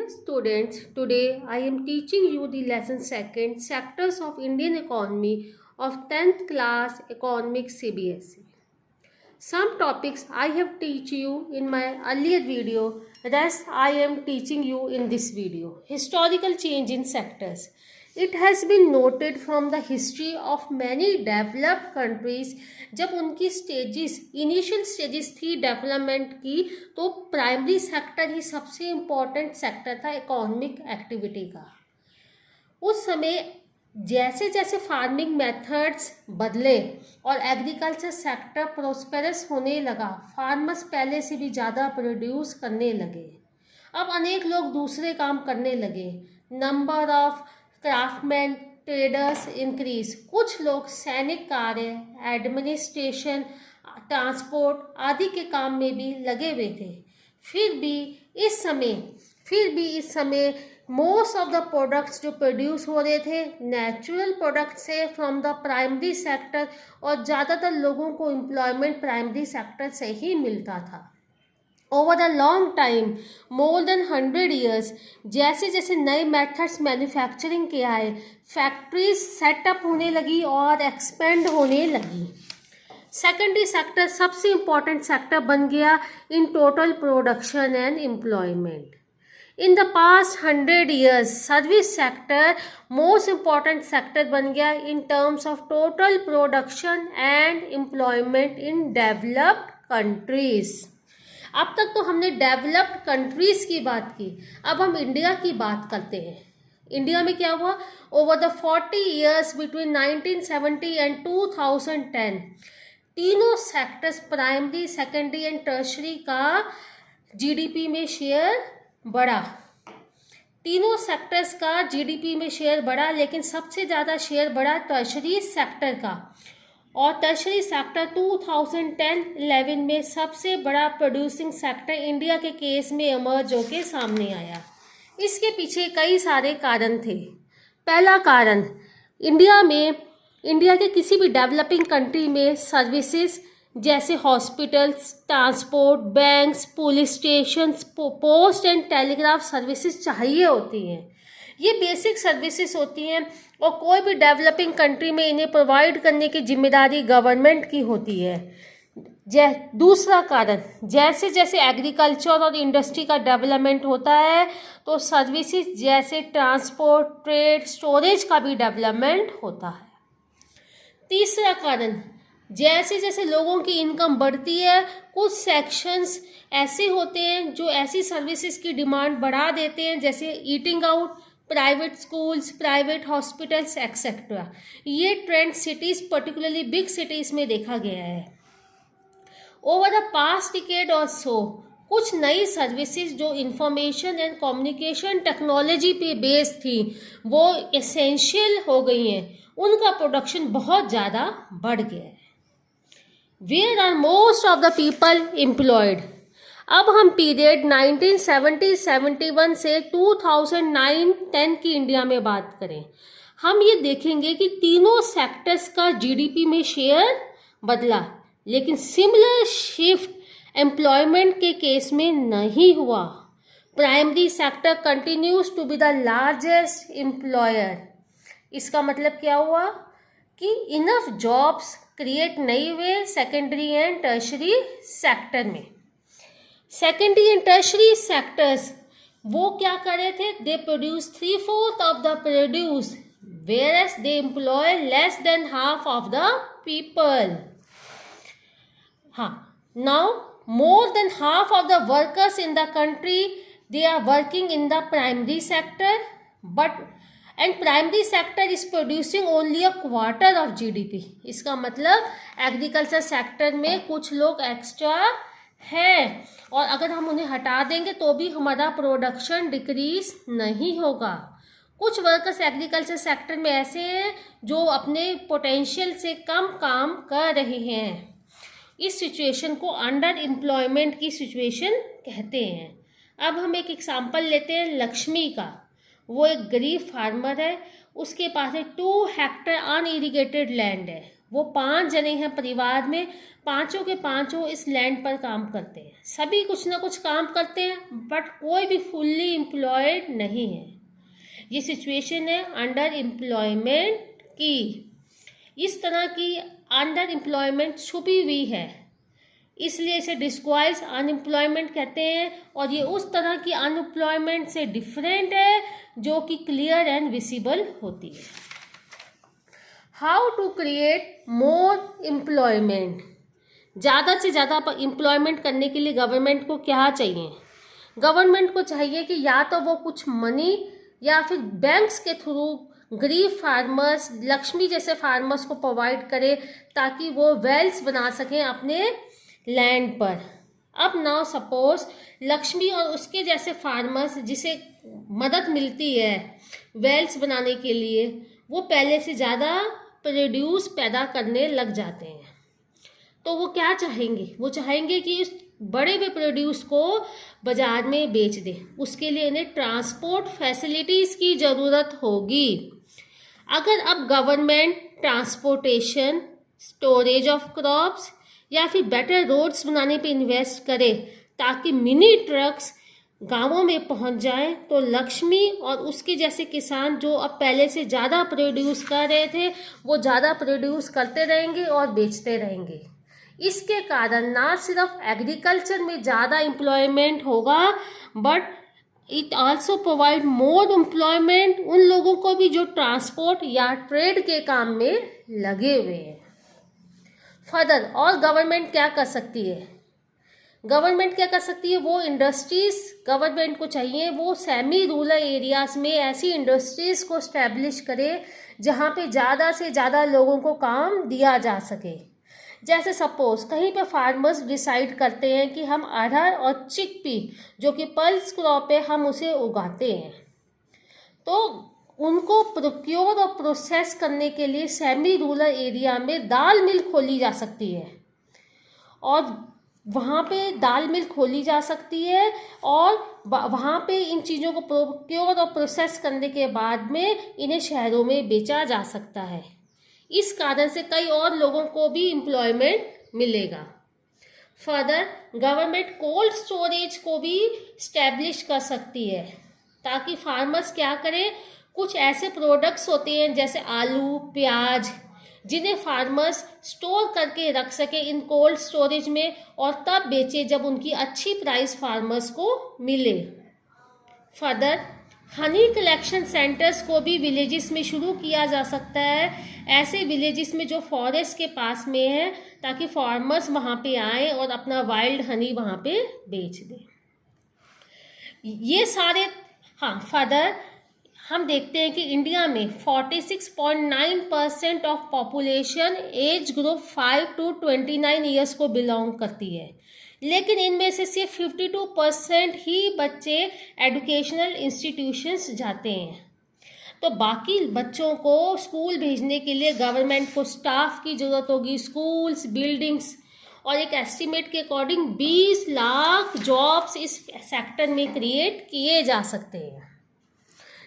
Dear students, today I am teaching you the lesson second sectors of Indian economy of 10th class economics CBSE. Some topics I have teach you in my earlier video, rest I am teaching you in this video. Historical change in sectors. It has been noted from the history of many developed countries, जब उनकी stages initial stages थी development की, तो primary sector ही सबसे important sector था economic activity का. उस समय जैसे जैसे फार्मिंग मेथड्स बदले और एग्रीकल्चर सेक्टर प्रोस्पेरस होने लगा, फार्मर्स पहले से भी ज़्यादा प्रोड्यूस करने लगे. अब अनेक लोग दूसरे काम करने लगे. Number of craftsman traders increase. कुछ लोग सैनिक कार्य, एडमिनिस्ट्रेशन, ट्रांसपोर्ट आदि के काम में भी लगे हुए थे. फिर भी इस समय मोस्ट ऑफ द प्रोडक्ट्स जो प्रोड्यूस हो रहे थे नेचुरल प्रोडक्ट से फ्रॉम द प्राइमरी सेक्टर, और ज़्यादातर लोगों को एम्प्लॉयमेंट प्राइमरी सेक्टर से ही मिलता था. Over the long time, more than 100 years, जैसे जैसे नए मेथड्स मैन्युफैक्चरिंग के आए, फैक्ट्रीज सेटअप होने लगी और एक्सपेंड होने लगी. सेकेंडरी सेक्टर सबसे इम्पॉर्टेंट सेक्टर बन गया in total production and employment. In the past 100 years service sector most important sector बन गया in terms of total production and employment in developed countries. अब तक तो हमने डेवलप्ड कंट्रीज की बात की, अब हम इंडिया की बात करते हैं. इंडिया में क्या हुआ? Over the 40 years between 1970 and 2010, तीनों sectors primary, secondary and tertiary का जीडीपी में शेयर बढ़ा. तीनों सेक्टर्स का जीडीपी में शेयर बढ़ा, लेकिन सबसे ज़्यादा शेयर बढ़ा टर्शरी सेक्टर का. और टर्शरी सेक्टर 2010-11 में सबसे बड़ा प्रोड्यूसिंग सेक्टर इंडिया के केस में इमर्ज होकर सामने आया. इसके पीछे कई सारे कारण थे. पहला कारण, इंडिया के किसी भी डेवलपिंग कंट्री में सर्विसेज जैसे hospitals, transport, banks, police stations, post and telegraph services चाहिए होती हैं. ये बेसिक सर्विसेज होती हैं और कोई भी डेवलपिंग कंट्री में इन्हें प्रोवाइड करने की जिम्मेदारी गवर्नमेंट की होती है. दूसरा कारण, जैसे जैसे एग्रीकल्चर और इंडस्ट्री का डेवलपमेंट होता है, तो सर्विसेज जैसे ट्रांसपोर्ट, ट्रेड, स्टोरेज का भी डेवलपमेंट होता है. तीसरा कारण, जैसे जैसे लोगों की इनकम बढ़ती है, कुछ सेक्शंस ऐसे होते हैं जो ऐसी सर्विसेज की डिमांड बढ़ा देते हैं, जैसे eating out, private schools, private hospitals etcetera. ये trend cities, particularly big cities में देखा गया है. ओवर द पास्ट डिकेड और सो, कुछ नई सर्विसेज जो इंफॉर्मेशन एंड कम्युनिकेशन टेक्नोलॉजी पे बेस्ड थी, वो एसेंशियल हो गई हैं. उनका प्रोडक्शन बहुत ज़्यादा बढ़ गया है. Where are most of the people employed. अब हम पीरियड 1970-71 से 2009-10 की इंडिया में बात करें, हम ये देखेंगे कि तीनों सेक्टर्स का जीडीपी में शेयर बदला, लेकिन सिमिलर शिफ्ट एम्प्लॉयमेंट के केस में नहीं हुआ. Primary sector continues to be the largest employer. इसका मतलब क्या हुआ कि इनफ जॉब्स क्रिएट नहीं हुए सेकेंडरी एंड टर्शरी सेक्टर में. सेकेंडरी एंड टर्शरी सेक्टर्स वो क्या कर रहे थे? They produce 3/4 of the produce, whereas they employ less than half of the people. हाँ, now more than half of the workers in the country they are working in the primary sector, but and primary sector is producing only a quarter of GDP. इसका मतलब agriculture sector में कुछ लोग extra है, और अगर हम उन्हें हटा देंगे तो भी हमारा प्रोडक्शन डिक्रीज नहीं होगा. कुछ वर्कर्स एग्रीकल्चर सेक्टर में ऐसे हैं जो अपने पोटेंशियल से कम काम कर रहे हैं. इस सिचुएशन को अंडर एम्प्लॉयमेंट की सिचुएशन कहते हैं. अब हम एक एग्जांपल लेते हैं लक्ष्मी का. वो एक गरीब फार्मर है, उसके पास 2 हेक्टेयर अनइरिगेटेड लैंड है. वो 5 जने हैं परिवार में, पांचों के पांचों इस लैंड पर काम करते हैं, सभी कुछ ना कुछ काम करते हैं, बट कोई भी फुल्ली एम्प्लॉयड नहीं है। ये सिचुएशन है अंडर एम्प्लॉयमेंट की। इस तरह की अंडर एम्प्लॉयमेंट छुपी हुई है, इसलिए इसे डिस्क्वाइज अनएम्प्लॉयमेंट कहते हैं। और ये उस तरह की अनएम्प्लॉयमेंट से डिफरेंट है जो कि क्लियर एंड विजिबल होती है। How to create more employment. ज़्यादा से ज़्यादा एम्प्लॉयमेंट करने के लिए गवर्नमेंट को क्या चाहिए? गवर्नमेंट को चाहिए कि या तो वो कुछ मनी या फिर बैंक्स के थ्रू गरीब फार्मर्स, लक्ष्मी जैसे फार्मर्स को प्रोवाइड करे ताकि वो वेल्स बना सकें अपने लैंड पर। अब नाउ सपोज लक्ष्मी और उसके जैसे फार्मर्स जिसे मदद मिलती है वेल्स बनाने के लिए, वो पहले से ज़्यादा प्रोड्यूस पैदा करने लग जाते हैं। तो वो क्या चाहेंगे? वो चाहेंगे कि इस बड़े हुए प्रोड्यूस को बाजार में बेच दें। उसके लिए इन्हें ट्रांसपोर्ट फैसिलिटीज़ की ज़रूरत होगी। अगर अब government transportation, storage of crops या फिर बेटर रोड्स बनाने पे इन्वेस्ट करे ताकि मिनी ट्रक्स गांवों में पहुंच जाएं, तो लक्ष्मी और उसके जैसे किसान जो अब पहले से ज़्यादा प्रोड्यूस कर रहे थे वो ज़्यादा प्रोड्यूस करते रहेंगे और बेचते रहेंगे। इसके कारण ना सिर्फ एग्रीकल्चर में ज़्यादा एम्प्लॉयमेंट होगा, but it also provide more employment उन लोगों को भी जो ट्रांसपोर्ट या ट्रेड के काम में लगे हुए हैं। फर्दर और गवर्नमेंट क्या कर सकती है? गवर्नमेंट क्या कर सकती है? वो इंडस्ट्रीज गवर्नमेंट को चाहिए वो सेमी रूरल एरियाज़ में ऐसी इंडस्ट्रीज़ को स्टैब्लिश करे जहाँ पे ज़्यादा से ज़्यादा लोगों को काम दिया जा सके। जैसे सपोज कहीं पे फार्मर्स डिसाइड करते हैं कि हम अरहर और चिकपी जो कि पल्स क्रॉप है हम उसे उगाते हैं, तो उनको प्रोक्योर और प्रोसेस करने के लिए सेमी रूरल एरिया में दाल मिल खोली जा सकती है और वहाँ पे दाल मिल खोली जा सकती है और वहाँ पे इन चीज़ों को प्रोक्योर और प्रोसेस करने के बाद में इन्हें शहरों में बेचा जा सकता है। इस कारण से कई और लोगों को भी एम्प्लॉयमेंट मिलेगा। फर्दर गवर्नमेंट कोल्ड स्टोरेज को भी स्टैब्लिश कर सकती है ताकि फार्मर्स क्या करें, कुछ ऐसे प्रोडक्ट्स होते हैं जैसे आलू, प्याज, जिन्हें फार्मर्स स्टोर करके रख सके इन कोल्ड स्टोरेज में और तब बेचे जब उनकी अच्छी प्राइस फार्मर्स को मिले। फर्दर हनी कलेक्शन सेंटर्स को भी विलेजेस में शुरू किया जा सकता है, ऐसे विलेजेस में जो फॉरेस्ट के पास में है, ताकि फार्मर्स वहाँ पे आए और अपना वाइल्ड हनी वहाँ पे बेच दें। ये सारे फर्दर हम देखते हैं कि इंडिया में 46.9% of population age group 5 to 29 years को बिलोंग करती है, लेकिन इनमें से सिर्फ 52% ही बच्चे एजुकेशनल इंस्टीट्यूशंस जाते हैं। तो बाकी बच्चों को स्कूल भेजने के लिए गवर्नमेंट को स्टाफ की ज़रूरत होगी, स्कूल्स, बिल्डिंग्स, और एक एस्टीमेट के अकॉर्डिंग 20 लाख जॉब्स इस सेक्टर में क्रिएट किए जा सकते हैं।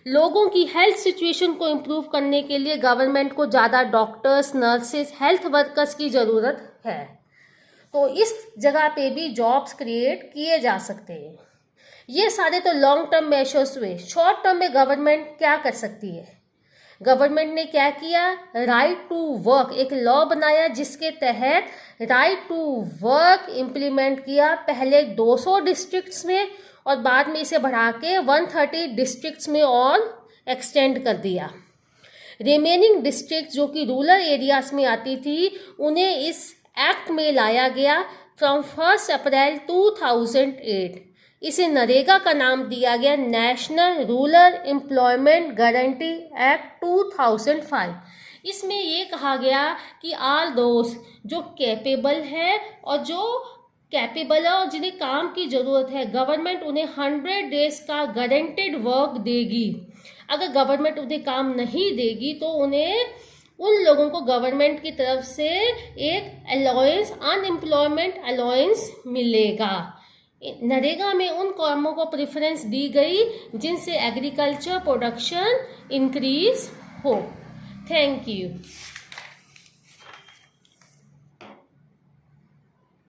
लोगों की हेल्थ सिचुएशन को इम्प्रूव करने के लिए गवर्नमेंट को ज़्यादा डॉक्टर्स, नर्सेज, हेल्थ वर्कर्स की ज़रूरत है, तो इस जगह पे भी जॉब्स क्रिएट किए जा सकते हैं। ये सारे तो लॉन्ग टर्म मेजर्स हुए। शॉर्ट टर्म में गवर्नमेंट क्या कर सकती है? गवर्नमेंट ने क्या किया, राइट टू वर्क एक लॉ बनाया जिसके तहत राइट टू वर्क इम्प्लीमेंट किया, पहले 200 डिस्ट्रिक्ट्स में और बाद में इसे बढ़ा के 130 डिस्ट्रिक्ट्स में और एक्सटेंड कर दिया। रिमेनिंग डिस्ट्रिक्ट जो कि रूरल एरियाज में आती थी उन्हें इस एक्ट में लाया गया फ्रॉम 1 अप्रैल 2008। इसे नरेगा का नाम दिया गया, national rural employment guarantee act 2005। इसमें ये कहा गया कि ऑल दोस्त जो कैपेबल है और जिन्हें काम की ज़रूरत है, गवर्नमेंट उन्हें 100 डेज का गारंटेड वर्क देगी। अगर गवर्नमेंट उन्हें काम नहीं देगी तो उन्हें उन लोगों को गवर्नमेंट की तरफ से एक अलाउंस, अनएम्प्लॉयमेंट अलाउंस मिलेगा। नरेगा में उन कामों को प्रेफरेंस दी गई जिनसे एग्रीकल्चर प्रोडक्शन इंक्रीज हो। Thank you.